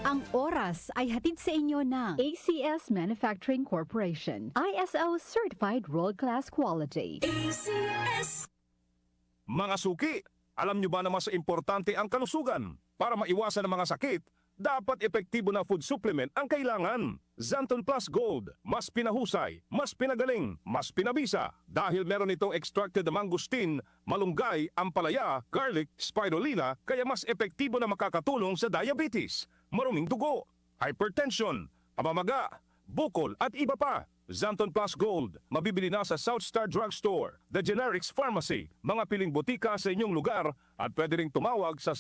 Ang oras ay hatid sa inyo ng ACS Manufacturing Corporation, ISO Certified World-Class Quality. ACS. Mga suki, alam nyo ba na mas importante ang kalusugan? Para maiwasan ang mga sakit, dapat epektibo na food supplement ang kailangan. Xanthan Plus Gold, mas pinahusay, mas pinagaling, mas pinabisa. Dahil meron itong extracted na mangustin, malunggay, ampalaya, garlic, spirulina, kaya mas epektibo na makakatulong sa diabetes, maruming dugo, hypertension, pamamaga, bukol at iba pa. Xanthan Plus Gold, mabibili na sa South Star Drugstore, The Generics Pharmacy, mga piling butika sa inyong lugar at pwede ring tumawag sa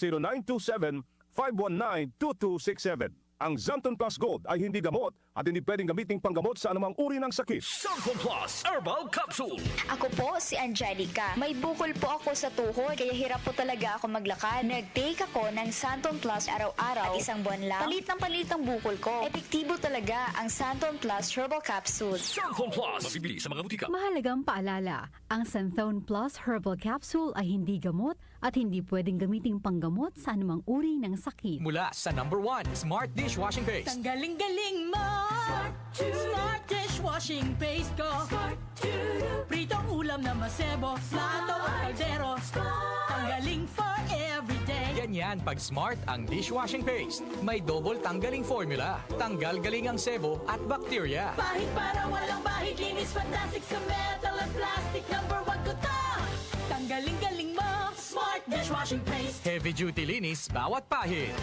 0927-519-2267. Ang Xanthan Plus Gold ay hindi gamot at hindi pwedeng gamiting panggamot sa anumang uri ng sakit. Xanthan Plus Herbal Capsule. Ako po si Angelica. May bukol po ako sa tuhod, kaya hirap po talaga ako maglakad. Nag-take ako ng Xanthan Plus araw-araw at isang buwan lang. Palit ang bukol ko. Epektibo talaga ang Xanthan Plus Herbal Capsule. Xanthan Plus. Mabibili sa mga butika. Mahalagang paalala, ang Xanthan Plus Herbal Capsule ay hindi gamot at hindi pwedeng gamiting panggamot sa anumang uri ng sakit. Mula sa #1 Smart Dishwashing Paste. Tanggaling-galing mo! Smart dishwashing paste ko! Pritong ulam na masebo, plato o kaldero. Tanggaling for everyday. Ganyan pag Smart ang dishwashing paste. May double tanggaling formula. Tanggal galing ang sebo at bakterya. Bahid para walang bahid, linis fantastic sa metal at plastic. #1 ko to! Tanggaling-galing mo! Smart dishwashing paste. Heavy duty linis bawat pahid.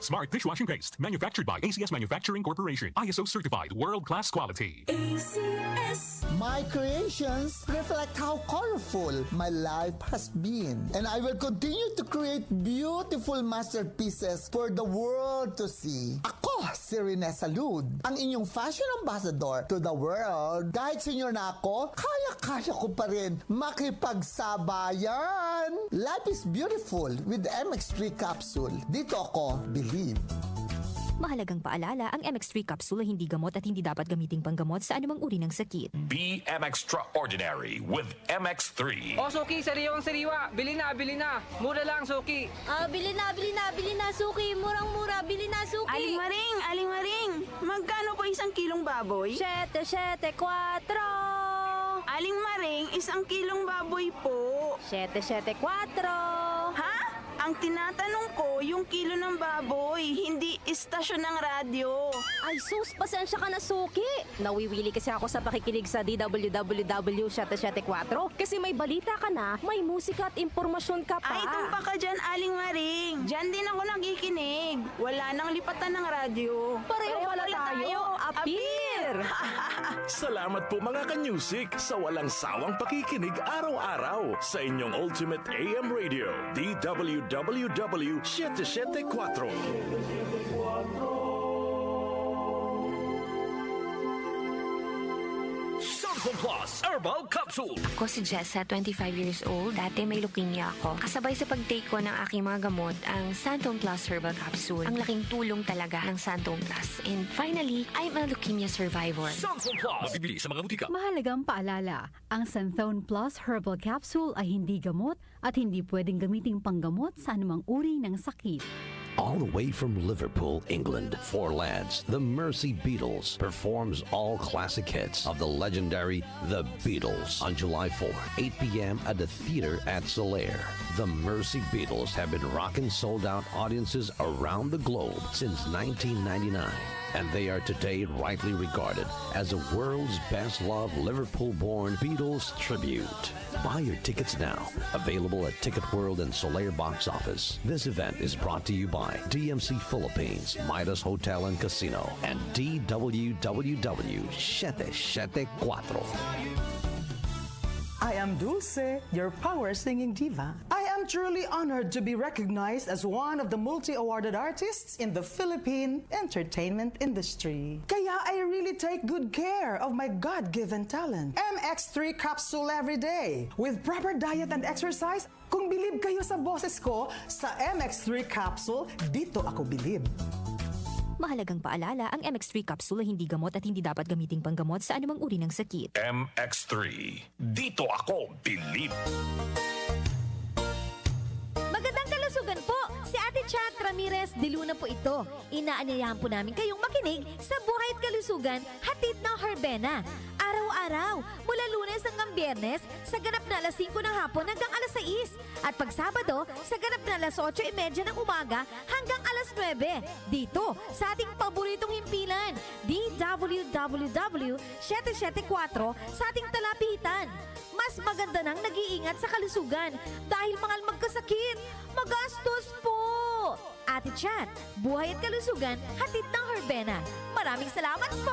Smart Dishwashing Paste, manufactured by ACS Manufacturing Corporation. ISO certified, world-class quality. ACS. My creations reflect how colorful my life has been. And I will continue to create beautiful masterpieces for the world to see. Ako, si Rene Salud, ang inyong fashion ambassador to the world. Kahit senior na ako, kaya-kaya ko pa rin makipagsabayan. Life is beautiful with MX3 capsule. Dito ako, believe. Mahalagang paalala, ang MX3 capsule ay hindi gamot at hindi dapat gamiting panggamot sa anumang uri ng sakit. Be extraordinary with MX3. O Suki, sariwang sariwa. Bili na, bili na. Mura lang, Suki. Bili na, Suki. Murang-mura, bili na, Suki. Aling Maring. Magkano po isang kilong baboy? 7-7-4. Aling Maring, isang kilong baboy po. 7-7-4. Ha? Ang tinatanong ko, yung kilo ng baboy, hindi istasyon ng radyo. Ay sus, pasensya ka na, Suki. Nawiwili kasi ako sa pakikinig sa DWWW 774 kasi may balita ka na, may musika at impormasyon ka pa. Ay, tumpa ka dyan, Aling Maring. Diyan din ako nakikinig. Wala nang lipatan ng radyo. Pareho pala tayo. Appear! Salamat po mga ka-music sa walang sawang pakikinig araw-araw sa inyong Ultimate AM Radio, DWWW 774. Xanthan Plus Herbal Capsule. Ako si Jessa, 25 years old. Dati may leukemia ako. Kasabay sa pag-take ko ng aking mga gamot, ang Xanthan Plus Herbal Capsule. Ang laking tulong talaga ng Xanthan Plus. And finally, I'm a leukemia survivor. Xanthan Plus. Mabibili sa mga butika. Mahalagang paalala, ang Xanthan Plus Herbal Capsule ay hindi gamot at hindi pwedeng gamiting panggamot sa anumang uri ng sakit. All the way from Liverpool, England, four lads, the Mersey Beatles, performs all classic hits of the legendary The Beatles on July 4, 8 p.m. at the theater at Solaire. The Mersey Beatles have been rocking sold-out audiences around the globe since 1999. And they are today rightly regarded as the world's best-loved Liverpool-born Beatles tribute. Buy your tickets now. Available at Ticket World and Solaire box office. This event is brought to you by DMC Philippines, Midas Hotel and Casino, and DWWW 774. I am Dulce, your power singing diva. I am truly honored to be recognized as one of the multi-awarded artists in the Philippine entertainment industry. Kaya I really take good care of my God-given talent. MX3 capsule every day. With proper diet and exercise, kung bilib kayo sa boses ko, sa MX3 capsule, dito ako bilib. Mahalagang paalala, ang MX3 capsule ay hindi gamot at hindi dapat gamiting panggamot sa anumang uri ng sakit. MX3. Dito ako believe. Magandang kalusugan po! Si Ate Chat Ramirez de Luna po ito. Inaanyayahan po namin kayong makinig sa Buhay at Kalusugan, hatid ng Herbena. Araw-araw, mula Lunes hanggang Biyernes, sa ganap na alas 5 ng hapon hanggang alas 6. At pag Sabado, sa ganap na alas 8:30 ng umaga hanggang alas 9. Dito, sa ating paboritong himpilan, DWWW 774 sa ating talapitan. Mas maganda nang nag-iingat sa kalusugan dahil mahal magkasakit. Magastos po! Ate Chat, Buhay at Kalusugan, hatid ng Herbena. Maraming salamat po!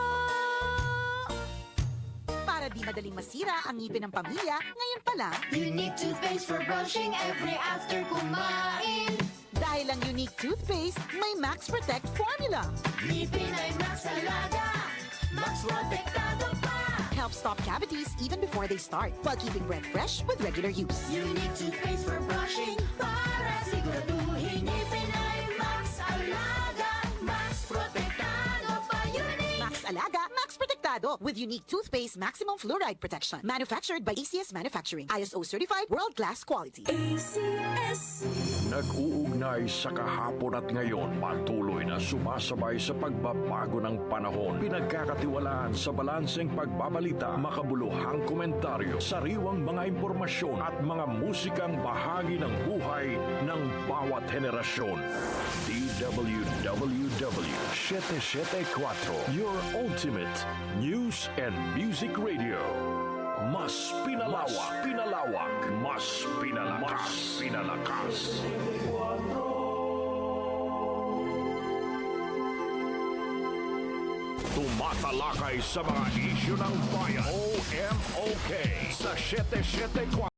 Para di madaling masira ang ngipin ng pamilya, ngayon pa lang, Unique toothpaste for brushing every after kumain. dahil ang Unique toothpaste may Max Protect formula. Ngipin ay Max Alaga, Max Protectado pa. Helps stop cavities even before they start, while keeping breath fresh with regular use. Unique toothpaste for brushing, para siguraduhin ngipin ay Max Alaga, Max Protectado pa. Unique! Max Alaga, Max Protectado with Unique toothpaste maximum fluoride protection. Manufactured by ACS Manufacturing. ISO certified world-class quality. ACS. Nag-uugnay sa kahapon at ngayon, patuloy na sumasabay sa pagbabago ng panahon. Pinagkakatiwalaan sa balanseng pagbabalita, makabuluhang komentaryo, sariwang mga impormasyon at mga musikang bahagi ng buhay ng bawat henerasyon. DWWW 774, your ultimate news and music radio. Mas pinalawak, mas pinalakas. Tumatalakay sa mga isyu ng bayan. OMOK sa 774.